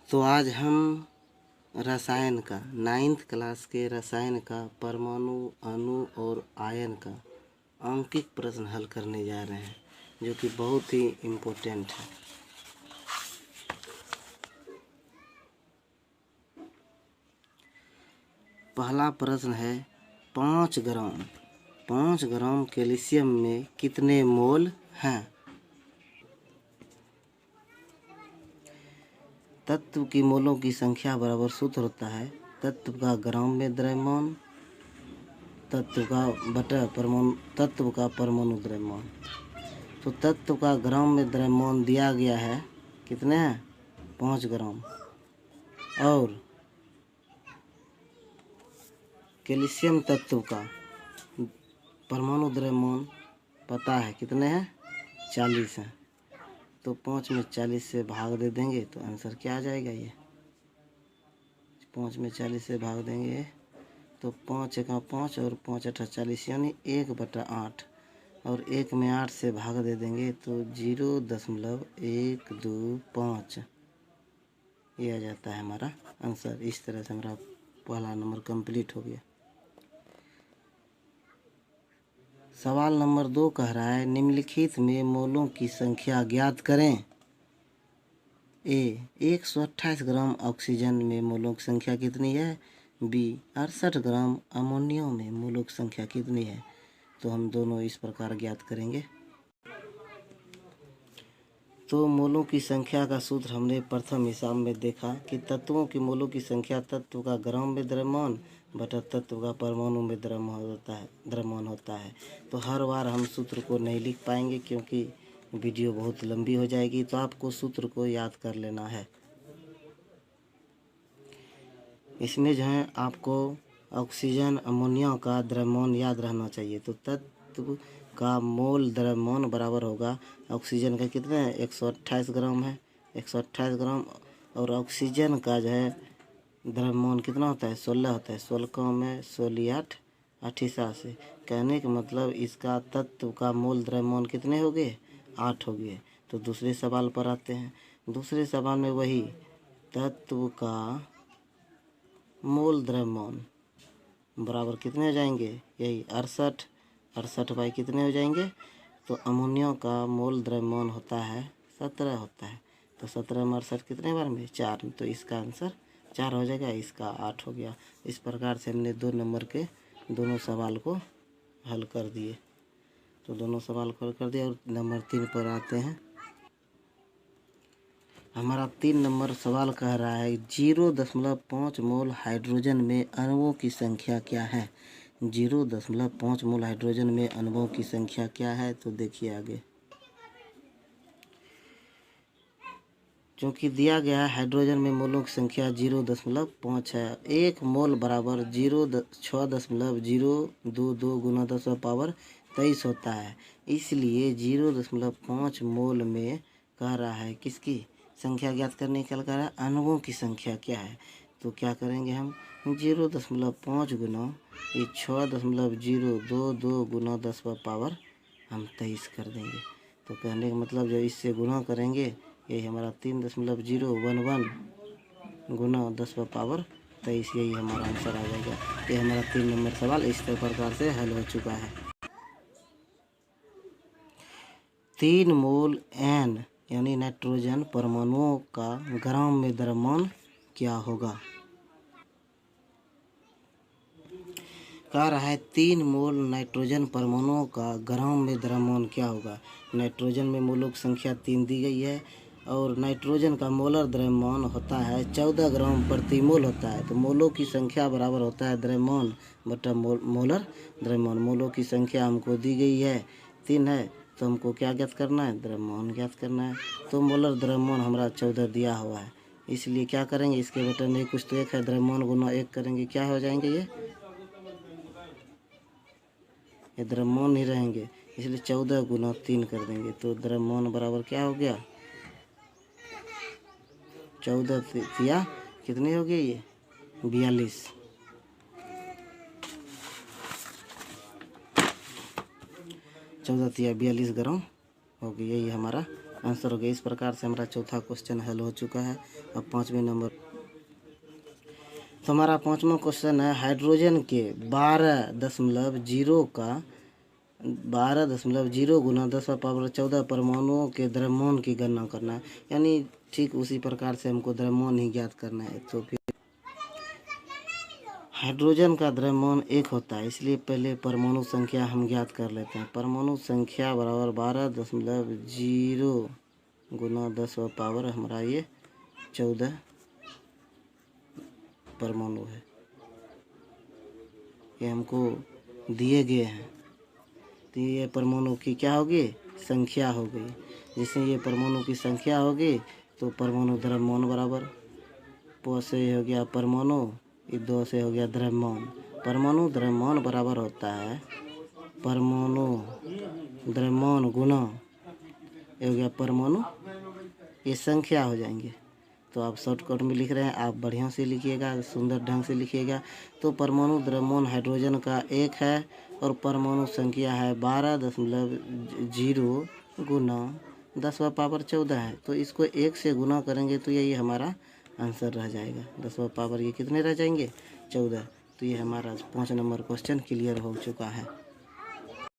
तो आज हम रसायन का 9th क्लास के रसायन का परमाणु, अणु और आयन का अंकित प्रश्न हल करने जा रहे हैं, जो कि बहुत ही इम्पोर्टेंट है। पहला प्रश्न है 5 ग्राम कैल्शियम में कितने मोल हैं? तत्व की मोलों की संख्या बराबर सूत्र होता है तत्व का ग्राम में द्रव्यमान तत्व का परमाणु द्रव्यमान। तो तत्व का ग्राम में द्रव्यमान दिया गया है, कितने हैं? 5 ग्राम। और कैल्शियम तत्व का परमाणु द्रव्यमान पता है, कितने हैं? 40 हैं। तो 5 में 40 से भाग दे देंगे तो आंसर क्या आ जाएगा? ये 5 में 40 से भाग देंगे तो 5 एका 5 और 5 अठा 40, यानी 1/8। और 1 में 8 से भाग दे देंगे तो 0.125 ये आ जाता है हमारा आंसर। इस तरह से हमारा पहला नंबर कंप्लीट हो गया। सवाल नंबर 2 कह रहा है निम्नलिखित में मोलों की संख्या ज्ञात करें। ए 128 ग्राम ऑक्सीजन में मोलों की संख्या कितनी है? बी 68 ग्राम अमोनिया में मोलों की संख्या कितनी है? तो हम दोनों इस प्रकार ज्ञात करेंगे। तो मोलों की संख्या का सूत्र हमने प्रथम हिसाब में देखा कि तत्वों की मोलों की संख्या तत्व का ग्राम में द्रव्यमान बटा तत्व का परमाणु में द्रव्यमान होता है। तो हर बार हम सूत्र को नहीं लिख पाएंगे क्योंकि वीडियो बहुत लंबी हो जाएगी, तो आपको सूत्र को याद कर लेना है। इसमें जो है आपको ऑक्सीजन अमोनिया का द्रव्यमान याद रहना चाहिए। तो तत्व का मोल द्रव्यमान बराबर होगा ऑक्सीजन का कितना है? 128 ग्राम है, 128 ग्राम। और ऑक्सीजन का जो है द्रव्यमान कितना होता है? 16 होता है। 16 में 16 8 88। कहने का मतलब इसका तत्व का मोल द्रव्यमान कितने हो गए? 8 हो गए। तो दूसरे सवाल पर आते हैं। दूसरे सवाल में वही तत्व का मोल द्रव्यमान बराबर कितने हो जाएंगे? यही 68 बाई कितने हो जाएंगे? तो अमोनिया का मोल द्रव्यमान होता है 17 होता है। तो 17 में 68 कितने बार में? 4। तो इसका आंसर 4 हो जाएगा, इसका 8 हो गया। इस प्रकार से हमने 2 नंबर के दोनों सवाल को हल कर दिए। तो दोनों सवाल को हल कर दिया। और नंबर 3 पर आते हैं। हमारा 3 नंबर सवाल कह रहा है 0.5 मोल हाइड्रोजन में अणुओं की संख्या क्या है? 0.5 मोल हाइड्रोजन में अणुओं की संख्या क्या है? तो देखिए आगे, क्योंकि दिया गया है हाइड्रोजन में मोलों की संख्या 0.5 है। 1 मोल बराबर 6.022 गुना 10⁻23 होता है। इसलिए 0.5 मोल में कह रहा है किसकी संख्या ज्ञात करने के लिए कह रहा है अणुओं की संख्या क्या है। तो क्या करेंगे हम? 0.5 गुना ये 6.022 गुना 10⁻23 कर देंगे। तो कहने का मतलब जब इससे गुना करेंगे यही हमारा 3.011 गुना 10⁻23 यही हमारा आंसर आ जाएगा। ये हमारा 3 नंबर सवाल इस प्रकार से हल हो चुका है। 3 मोल N यानी नाइट्रोजन परमाणुओं का ग्राम में द्रव्यमान क्या होगा? कह रहा है 3 मोल नाइट्रोजन परमाणुओं का ग्राम में द्रव्यमान क्या होगा। नाइट्रोजन में मोलों की संख्या 3 दी गई है और नाइट्रोजन का मोलर द्रव्यमान होता है 14 ग्राम प्रति मोल होता है। तो मोलों की संख्या बराबर होता है द्रव्यमान बटा मोलर द्रव्यमान। मोलों की संख्या हमको दी गई है 3 है, तो हमको क्या ज्ञात करना है? द्रव्यमान ज्ञात करना है। तो मोलर द्रव्यमान हमारा 14 दिया हुआ है, इसलिए क्या करेंगे इसके बटन में कुछ तो 1 है, द्रव्यमान गुना 1 करेंगे, क्या हो जाएंगे? ये द्रव्यमान ही रहेंगे, इसलिए 14 गुना 3 कर देंगे। तो द्रव्यमान बराबर क्या हो गया? 14 तिया कितने हो गए? ये 42। 14 तिया 42 ग्राम हो गया। यही हमारा आंसर हो गया। इस प्रकार से हमारा चौथा क्वेश्चन हल हो चुका है। अब 5वें नंबर, तो हमारा 5वां क्वेश्चन है हाइड्रोजन के 12.0 गुना 10⁻14 परमाणुओं के द्रव्यमान की गणना करना है। यानी ठीक उसी प्रकार से हमको द्रव्यमान ही ज्ञात करना है। तो फिर हाइड्रोजन का द्रव्यमान 1 होता है, इसलिए पहले परमाणु संख्या हम ज्ञात कर लेते हैं। परमाणु संख्या बराबर 12.0 गुना 10⁻, हमारा ये 14 परमाणु है, ये हमको दिए गए हैं। तो ये परमाणु की क्या होगी, संख्या हो गई। जैसे ये परमाणु की संख्या होगी तो परमाणु द्रव्यमान बराबर प से हो गया परमाणु, 2 से हो गया द्रव्यमान। परमाणु द्रव्यमान बराबर होता है परमाणु द्रव्यमान गुना ये हो गया परमाणु, ये संख्या हो जाएंगे। तो आप शॉर्टकट में लिख रहे हैं, आप बढ़िया से लिखिएगा, सुंदर ढंग से लिखिएगा। तो परमाणु द्रव्यमान हाइड्रोजन का 1 है और परमाणु संख्या है 12.0 गुना 10⁻14 है। तो इसको 1 से गुना करेंगे तो यही हमारा आंसर रह जाएगा। 10⁻, ये कितने रह जाएंगे, 14। तो ये हमारा 5 नंबर क्वेश्चन क्लियर हो चुका है।